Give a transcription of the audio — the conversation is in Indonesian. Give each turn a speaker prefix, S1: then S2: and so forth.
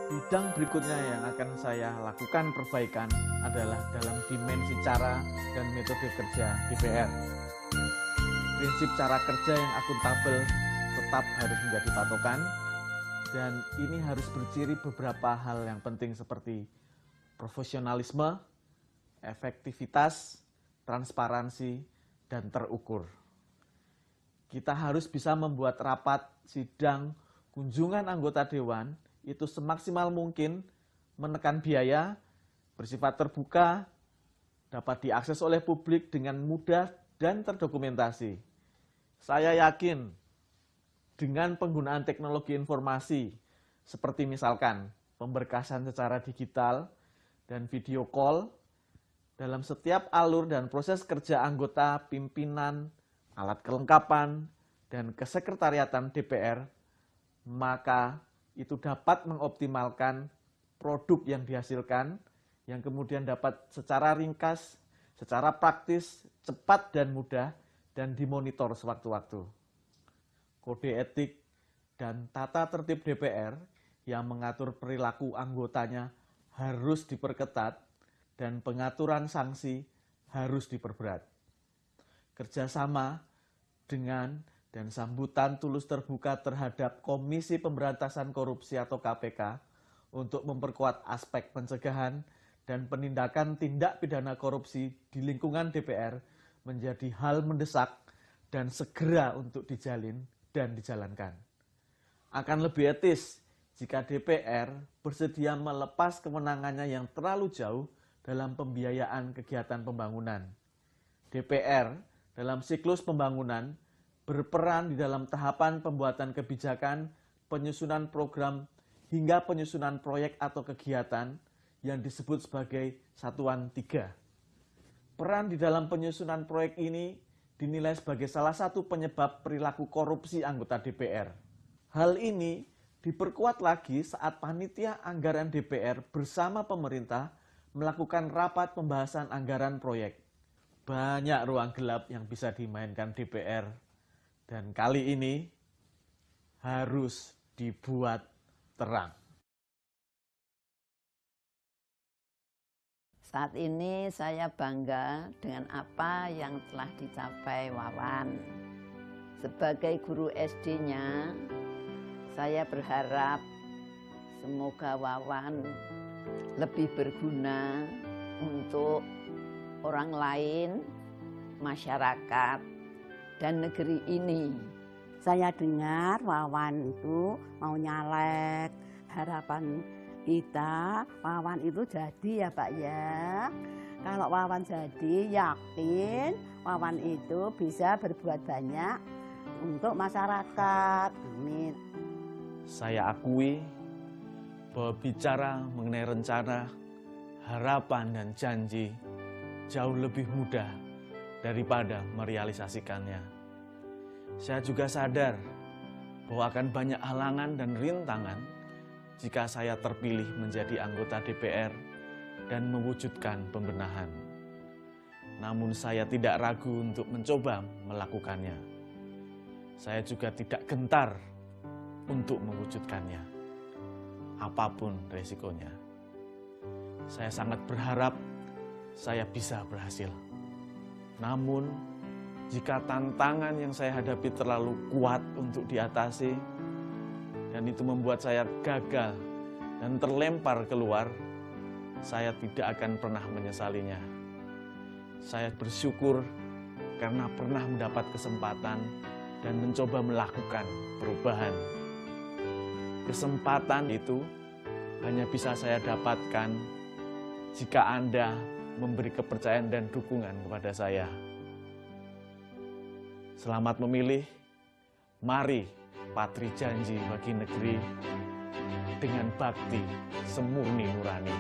S1: Bidang berikutnya yang akan saya lakukan perbaikan adalah dalam dimensi cara dan metode kerja DPR. Prinsip cara kerja yang akuntabel tetap harus menjadi patokan, dan ini harus berciri beberapa hal yang penting seperti profesionalisme, efektivitas, transparansi, dan terukur. Kita harus bisa membuat rapat, sidang, kunjungan anggota dewan itu semaksimal mungkin menekan biaya, bersifat terbuka, dapat diakses oleh publik dengan mudah dan terdokumentasi. Saya yakin dengan penggunaan teknologi informasi seperti misalkan pemberkasan secara digital dan video call dalam setiap alur dan proses kerja anggota, pimpinan, alat kelengkapan, dan kesekretariatan DPR, maka itu dapat mengoptimalkan produk yang dihasilkan, yang kemudian dapat secara ringkas, secara praktis, cepat dan mudah, dan dimonitor sewaktu-waktu. Kode etik dan tata tertib DPR yang mengatur perilaku anggotanya harus diperketat, dan pengaturan sanksi harus diperberat. Kerjasama dengan dan sambutan tulus terbuka terhadap Komisi Pemberantasan Korupsi atau KPK untuk memperkuat aspek pencegahan dan penindakan tindak pidana korupsi di lingkungan DPR menjadi hal mendesak dan segera untuk dijalin dan dijalankan. Akan lebih etis jika DPR bersedia melepas kewenangannya yang terlalu jauh dalam pembiayaan kegiatan pembangunan. DPR dalam siklus pembangunan berperan di dalam tahapan pembuatan kebijakan, penyusunan program, hingga penyusunan proyek atau kegiatan yang disebut sebagai Satuan 3. Peran di dalam penyusunan proyek ini dinilai sebagai salah satu penyebab perilaku korupsi anggota DPR. Hal ini diperkuat lagi saat panitia anggaran DPR bersama pemerintah melakukan rapat pembahasan anggaran proyek. Banyak ruang gelap yang bisa dimainkan DPR. Dan kali ini harus dibuat terang.
S2: Saat ini saya bangga dengan apa yang telah dicapai Wawan. Sebagai guru SD-nya, saya berharap semoga Wawan lebih berguna untuk orang lain, masyarakat, dan negeri ini.
S3: Saya dengar Wawan itu mau nyalek, harapan kita Wawan itu jadi ya Pak ya. Kalau Wawan jadi, yakin Wawan itu bisa berbuat banyak untuk masyarakat. Amin.
S1: Saya akui bahwa bicara mengenai rencana, harapan, dan janji jauh lebih mudah daripada merealisasikannya. Saya juga sadar bahwa akan banyak halangan dan rintangan jika saya terpilih menjadi anggota DPR dan mewujudkan pembenahan. Namun saya tidak ragu untuk mencoba melakukannya. Saya juga tidak gentar untuk mewujudkannya, apapun resikonya. Saya sangat berharap saya bisa berhasil. Namun, jika tantangan yang saya hadapi terlalu kuat untuk diatasi, dan itu membuat saya gagal dan terlempar keluar, saya tidak akan pernah menyesalinya. Saya bersyukur karena pernah mendapat kesempatan dan mencoba melakukan perubahan. Kesempatan itu hanya bisa saya dapatkan jika Anda memberi kepercayaan dan dukungan kepada saya. Selamat memilih, mari patri janji bagi negeri dengan bakti semurni nurani.